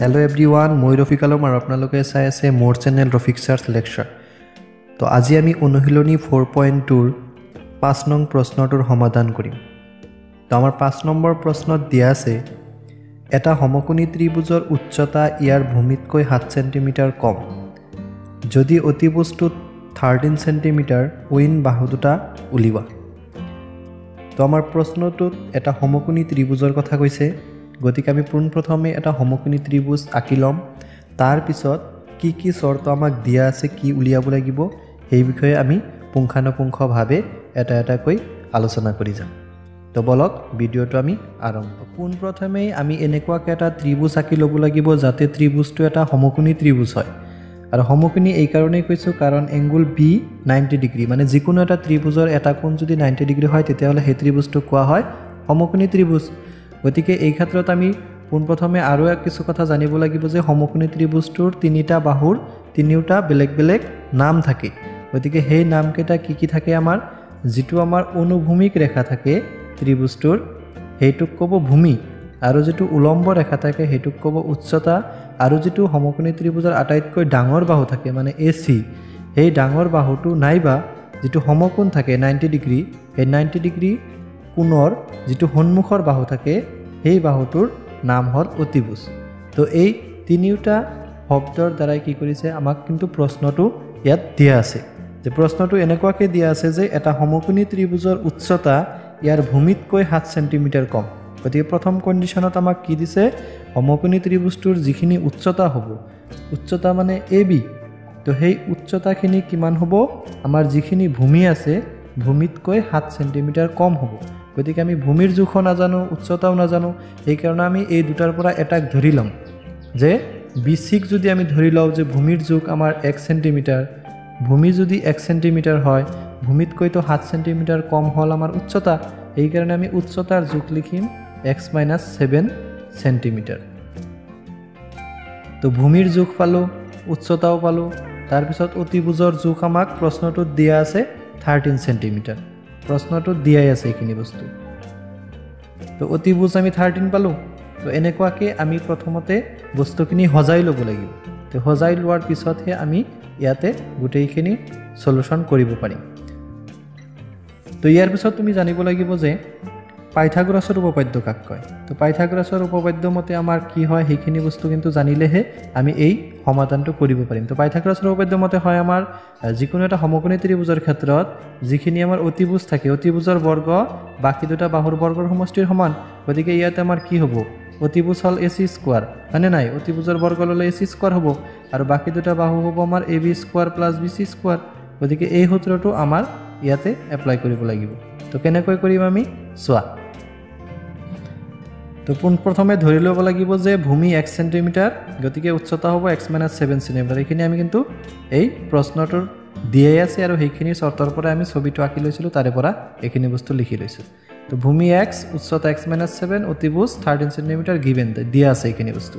hello everyone মই রফিক আলম আর আপনালোকে চাই আছে মোর চ্যানেল রফিক সার্চ লেকচার তো আজি আমি অনুশীলনী 4.2 5 নং প্ৰশ্নটোৰ সমাধান কৰিম তো আমাৰ 5 নম্বৰ প্ৰশ্নত দিয়া আছে এটা সমকোণী ত্ৰিভুজৰ উচ্চতা ইয়াৰ ভূমিতকৈ 7 সেন্টিমিটাৰ কম যদি অতিভুজটোত 13 সেন্টিমিটাৰ উইন বাহু দুটা উলিবা তো আমাৰ প্ৰশ্নটোত এটা সমকোণী ত্ৰিভুজৰ কথা কৈছে গতিকে আমি পোনপ্ৰথমে এটা সমকোণী ত্ৰিভুজ আঁকি লম তাৰ পিছত কি শৰ্ত আমাক দিয়া আছে কি উলিয়াব লাগিব এই বিষয়ে আমি পুংখানুপুংখভাৱে এটা কৈ আলোচনা কৰি যাম তো বলক ভিডিওটো আমি আৰম্ভ পোনপ্ৰথমে আমি এনেকুৱাকৈ এটা ত্ৰিভুজ আঁকি ল'ব লাগিব যাতে ত্ৰিভুজটো এটা সমকোণী ত্ৰিভুজ হয় আৰু সমকোণী এই কাৰণেই কৈছোঁ কাৰণ এংগুল বি 90 ডিগ্ৰী মানে যিকোনো এটা ত্ৰিভুজৰ এটা কোণ যদি 90 ডিগ্ৰী হয় তেতিয়াহ'লে সেই ত্ৰিভুজটো কোৱা হয় সমকোণী ত্ৰিভুজ গতিকে এই ক্ষেত্ৰত আমি পোনপ্ৰথমে আৰু কিছু কথা জানিব লাগিব যে সমকোণী ত্ৰিভুজটোৰ তিনিটা বাহুৰ তিনিওটা বেলেগ বেলেগ নাম থাকে গতিকে সেই নামকেইটা কি থাকে আমাৰ যেটো আমাৰ অনুভূমিক ৰেখা থাকে ত্ৰিভুজটোৰ হেইটোক ক'ব ভূমি আৰু যেটো উলম্ব ৰেখা থাকে হেইটোক ক'ব উচ্চতা আৰু যেটো সমকোণী ত্ৰিভুজৰ আটাইতকৈ ডাঙৰ বাহু থাকে মানে এসি এই ডাঙৰ বাহুটো নাইবা যেটো সমকোণ থাকে 90 ডিগ্ৰী এই 90 ডিগ্ৰী কোণৰ যেটো সন্মুখৰ বাহু থাকে সেই বাহুটোৰ নাম হ'ল অতিভুজ তো এই তিনিটা শব্দৰ দ্বাৰা কি কৰিছে আমাক কিন্তু প্ৰশ্নটো ইয়াত দিয়া আছে যে প্ৰশ্নটো এনেকুৱাকৈ দিয়া আছে যে এটা সমকোণী ত্ৰিভুজৰ উচ্চতা ইয়াৰ ভূমিতকৈ 7 সেন্টিমিটাৰ কম গতিকে প্ৰথম কণ্ডিশ্যনত আমাক কি দিছে সমকোণী ত্ৰিভুজটোৰ যিখিনি উচ্চতা হ'ব উচ্চতা মানে এবি তো সেই উচ্চতাখিনি কিমান হ'ব আমাৰ যিখিনি ভূমি আছে ভূমিতকৈ 7 সেন্টিমিটাৰ কম হ'ব গতিকে আমি ভূমিৰ জোখ নাজানো উচ্চতাও নাজানো এই কাৰণে আমি এই দুটাৰ পৰা এটাক ধৰি লম যে বিসিক যদি আমি ধৰি লওঁ যে ভূমিৰ জোখ আমাৰ 1 সেন্টিমিটাৰ ভূমি যদি 1 সেন্টিমিটাৰ হয় ভূমিতকৈ তো 7 সেন্টিমিটাৰ কম হ'ল আমাৰ উচ্চতা এই কাৰণে আমি উচ্চতাৰ জোখ লিখিম x - 7 সেন্টিমিটাৰ তো ভূমিৰ জোখ পালো উচ্চতাও পালো তাৰ পিছত অতিভুজৰ জোখ আমাক প্ৰশ্নটোত দিয়া আছে 13 সেন্টিমিটাৰ প্ৰশ্নটো দিয়াই আছে এইখিনি বস্তু তো অতিভুজ আমি 13 পালো তো এনেকুৱাকৈ আমি প্ৰথমতে বস্তুখিনি সজাই ল'ব লাগিব তো সজাই লোৱাৰ পিছতহে আমি ইয়াতে গোটেইখিনি সলিউশন কৰিব পাৰিম তো ইয়াৰ পিছত তুমি জানিব লাগিব যে পাইথাগোৰাছৰ উপপাদ্য কাক কয় তো পাইথাগোৰাছৰ উপপাদ্য মতে আমাৰ কি হয় সেইখিনি বস্তু কিন্তু জানিলেহে আমি এই সমাধানটো কৰিব পাৰিম তো পাইথাগোৰাছৰ উপপাদ্য মতে হয় আমাৰ যিকোনো এটা সমকোণী ত্ৰিভুজৰ ক্ষেত্ৰত যিখিনি আমাৰ অতিভুজ থাকে অতিভুজৰ বৰ্গ বাকি দুটা বাহুৰ বৰ্গৰ সমষ্টিৰ সমান গতিকে ইয়াতে আমাৰ কি হ'ব অতিভুজ হ'ল এসি স্কয়াৰ মানে নাই অতিভুজৰ বৰ্গ ল'লে এসি স্কয়াৰ হ'ব আৰু বাকি দুটা বাহু হ'ব আমাৰ AB square plus BC square গতিকে এই সূত্ৰটো আমাৰ ইয়াতে এপ্লাই কৰিব লাগিব তো কেনেকৈ কৰিম আমি চোৱা তো প্ৰথমে ধৰি ল'ব লাগিব যে ভূমি 1 সেন্টিমিটাৰ গতিকে উচ্চতা হ'ব x - 7 সেন্টিমিটাৰ এইখিনি আমি কিন্তু এই প্ৰশ্নটোৰ দিয়াই আছে আৰু সেইখিনি চৰ্তৰ পৰা আমি ছবিটো আঁকি লৈছিলোঁ তাৰে পৰা এইখিনি বস্তু লিখি লৈছোঁ তো ভূমি x উচ্চতা x - 7 অতিভুজ 13 সেন্টিমিটাৰ গিভেন দিয়া আছে এইখিনি বস্তু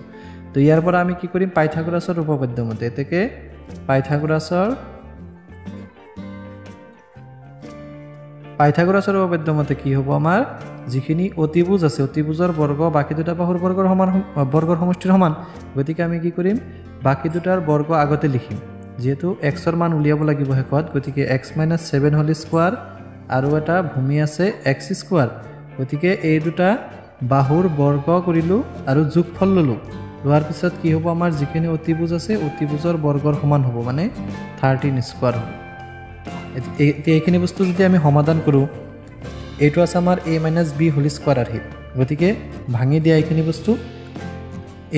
তো ইয়াৰ পৰা আমি কি কৰিম পাইথাগোৰাছৰ উপপাদ্য মতে এতেকে পাইথাগোৰাছৰ উপপাদ্য মতে কি হ'ব আমাৰ যিখিনি অতিভুজ আছে অতিভুজৰ বৰ্গ বাকি দুটা বাহুৰ বৰ্গৰ সমষ্টিৰ সমান গতিকে আমি কি কৰিম বাকি দুটাৰ বৰ্গ আগতে লিখিম যেহেতু x ৰ মান উলিয়াব লাগিব হেকত গতিকে x - 7 হোল স্কয়াৰ আৰু এটা ভূমি আছে x স্কয়াৰ গতিকে এই দুটা বাহুৰ বৰ্গ কৰিলো আৰু যোগফল ললো লোৱাৰ পিছত কি হ'ব আমাৰ যিখিনি অতিভুজ আছে অতিভুজৰ বৰ্গৰ সমান হ'ব মানে 13 স্কয়াৰ হ'ব এইখিনি বস্তু যদি আমি সমাধান কৰোঁ এইটো আছে আমাৰ a - b হোল স্কয়াৰ আহিল গতিকে ভাঙি দিয়া এইখিনি বস্তু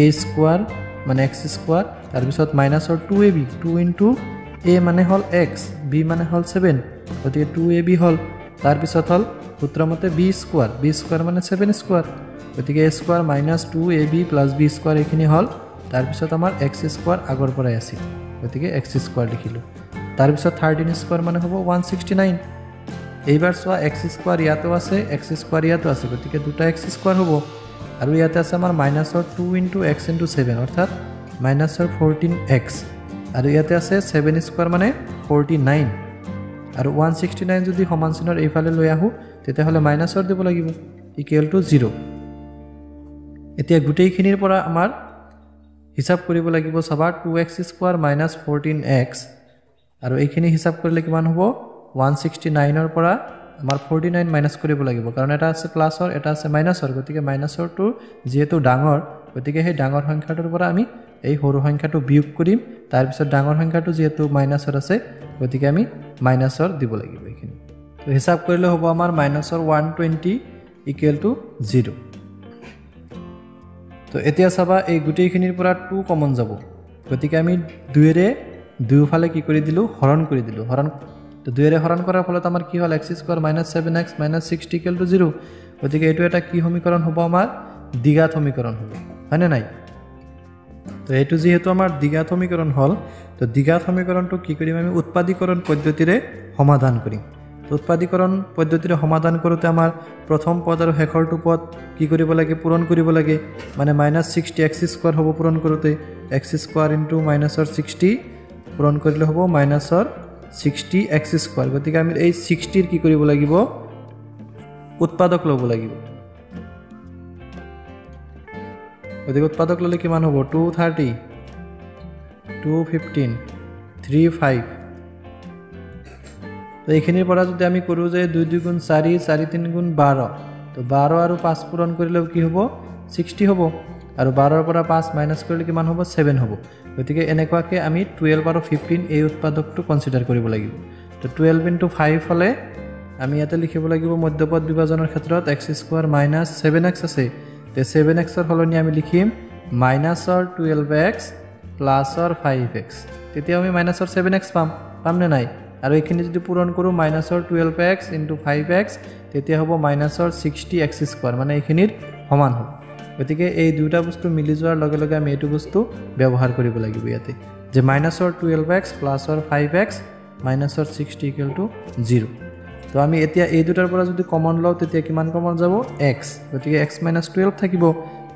a স্কয়াৰ মানে x স্কয়াৰ তাৰ পিছত মাইনাসৰ 2ab 2 ইনটু a মানে হল x b মানে হল 7 গতিকে 2ab হল তাৰ পিছত হল সূত্ৰমতে b স্কয়াৰ মানে 7 স্কয়াৰ গতিকে a square minus 2ab plus b square এইখিনি হল তাৰ পিছত আমাৰ x স্কয়াৰ আগৰ পৰাই আছিল গতিকে x স্কয়াৰ লিখিলো তাৰ পিছত 13 স্কয়াৰ মানে হ'ব 169 এইবাৰ চোৱা x স্কয়াৰ ইয়াতো আছে x স্কয়াৰ ইয়াতো আছে গতিকে দুটা x স্কয়াৰ হ'ব আৰু ইয়াতে আছে আমাৰ মাইনাসৰ 2 ইনটু x ইনটু 7 অৰ্থাৎ মাইনাসৰ 14x আৰু ইয়াতে আছে 7 স্কয়াৰ মানে 49 আৰু 169 যদি সমান চিনৰ এইফালে লৈ আহো তেতিয়াহ'লে মাইনাসৰ দিব লাগিব ইকুৱেল টু 0 এতিয়া গুটেইখিনিৰ পৰা আমাৰ হিসাব কৰিব লাগিব চাবা 2x স্কয়াৰ মাইনাস 14x আৰু এইখিনি হিসাব কৰিলে কিমান হ'ব 169 ৰ পৰা আমাৰ 49 মাইনাস কৰিব লাগিব কাৰণ এটা আছে প্লাসৰ এটা আছে মাইনাসৰ গতিকে মাইনাসৰটো যেহেতু ডাঙৰ গতিকে সেই ডাঙৰ সংখ্যাটোৰ পৰা আমি এই সৰু সংখ্যাটো বিয়োগ কৰিম তাৰ পিছত ডাঙৰ সংখ্যাটো যেহেতু মাইনাসৰ আছে গতিকে আমি মাইনাসৰ দিব লাগিব এইখিনি তো হিসাব কৰিলে হ'ব আমাৰ মাইনাসৰ 120 ইকুৱেল টু 0 তো এতিয়া চাবা এই গুটেইখিনিৰ পৰা 2 কমন যাব গতিকে আমি 2 ৰে দুইফালে কি কৰি দিলো হৰণ কৰি দিলো হৰণ তো 2 ৰে হৰণ কৰাৰ ফলত আমাৰ কি হ'ল x square - 7x - 60 equal to 0 গতিকে এইটো এটা কি সমীকৰণ হ'ব আমাৰ দ্বিঘাত সমীকৰণ হ'ব হয়নে নাই তো এইটো যেহেতু আমাৰ দ্বিঘাত সমীকৰণ হল তো দ্বিঘাত সমীকৰণটো কি কৰিম আমি উৎপাদীকৰণ পদ্ধতিৰে সমাধান কৰিম তো উৎপাদীকৰণ পদ্ধতিৰে সমাধান কৰোতে আমাৰ প্ৰথম পদ আৰু শেষৰটো পদ কি কৰিব লাগে পূৰণ কৰিব লাগে মানে -60x স্কয়াৰ হ'ব পূৰণ কৰোতে x স্কয়াৰ - -60 পূৰণ কৰিলে হ'ব -60x স্কয়াৰ গতিকে আমি এই 60 ৰ কি কৰিব লাগিব উৎপাদক ল'ব লাগিব গতিকে উৎপাদক ল'লে কিমান হ'ব 230 215 35 তো এইখিনিৰ পৰা যদি আমি কৰো যে 2 2 গুণ 4 4 3 গুণ 12 তো 12 আৰু 5 পূৰণ কৰিলে কি হ'ব 60 হ'ব আৰু 12 ৰ পৰা 5 মাইনাস কৰিলে কিমান হ'ব 7 হ'ব গতিকে এনেকুৱাকে আমি 12 আৰু 15 এই উৎপাদকটো কনসিডাৰ কৰিব লাগিব তো 12 * 5 হলে আমি ইয়াতে লিখিব লাগিব মধ্যপদ বিভাজনৰ ক্ষেত্ৰত x স্কয়াৰ - 7x আছে তে 7x ৰ হলনি আমি লিখিম -12x + 5x তেতিয়া আমি -7x পাম নে নাই আৰু এইখিনি যদি পূৰণ কৰো -12x * 5x তেতিয়া হ'ব -60x স্কয়াৰ মানে এইখিনিৰ সমান হ'ব গতিকে এই দুটা বস্তু মিলি যোৱাৰ লগে লগে আমি এইটো বস্তু ব্যৱহাৰ কৰিব লাগিব ইয়াতে যে -12x + 5x -60 = 0 তো আমি এতিয়া এই দুটাৰ পৰা যদি কমন লওঁ তেতিয়া কিমান কমন যাব x গতিকে x - 12 থাকিব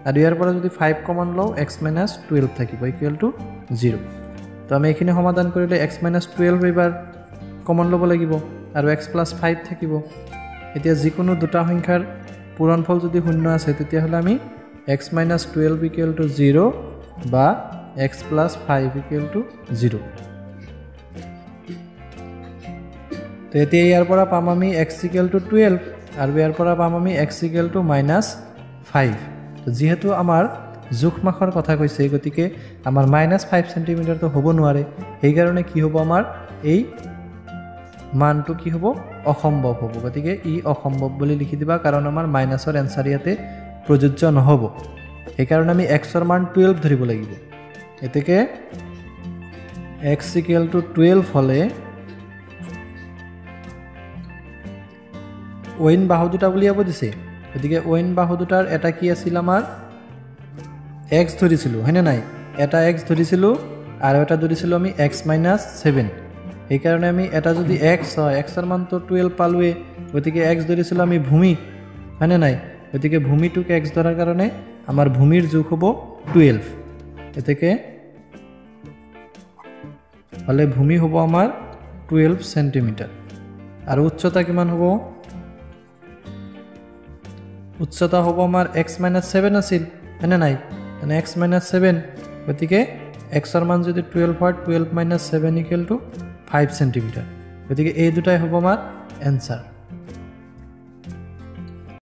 আৰু ইয়াৰ পৰা যদি 5 কমন লওঁ x - 12 থাকিব = 0 তো আমি এইখিনি সমাধান কৰিলে x - 12 এবাৰ কমন ল'ব লাগিব আৰু x + 5 থাকিব এতিয়া যিকোনো দুটা সংখ্যাৰ পূৰণফল যদি শূন্য আছে তেতিয়া হলে আমি x - 12 = 0 বা x + 5 = 0 তো এতিয়া ইয়াৰ পৰা পাম আমি x = 12 আৰু ইয়াৰ পৰা পাম আমি x = -5 তো যেহেতু আমাৰ জোখমাখৰ কথা কৈছে গতিকে আমাৰ -5 cm তো হ'ব নোৱাৰে এই কাৰণে কি হ'ব আমাৰ এই মানটো কি হ'ব অসম্ভৱ হ'ব গতিকে ই অসম্ভৱ বুলি লিখি দিবা কাৰণ আমাৰ মাইনাসৰ এনসাৰ ইয়াতে প্ৰযোজ্য নহব এই কাৰণে আমি x ৰ মান 12 ধৰিব লাগিব এতেকে x = 12 হলে ওইন বাহু দুটা উলিয়াব দিছে গতিকে ওইন বাহু দুটাৰ এটা কি আছিল আমাৰ x ধৰিছিলো হয়নে নাই এটা x ধৰিছিলো আৰু এটা ধৰিছিলো আমি x - 7 এই কাৰণে আমি এটা যদি x হয় x ৰ মান তো 12 পালোৱে গতিকে x ধৰিছিলো আমি ভূমি হয়নে নাই গতিকে ভূমিটোক x ধৰাৰ কাৰণে আমাৰ ভূমিৰ জোখ হ'ব 12 এতেকে হলে ভূমি হ'ব আমাৰ 12 cm আৰু উচ্চতা কিমান হ'ব উচ্চতা হ'ব আমাৰ x - 7 আছিল হয়নে নাই মানে x - 7 গতিকে x ৰ মান যদি 12 হয় 12 - 7 = 5 cm গতিকে এই দুটাই হ'ব আমাৰ এনসাৰ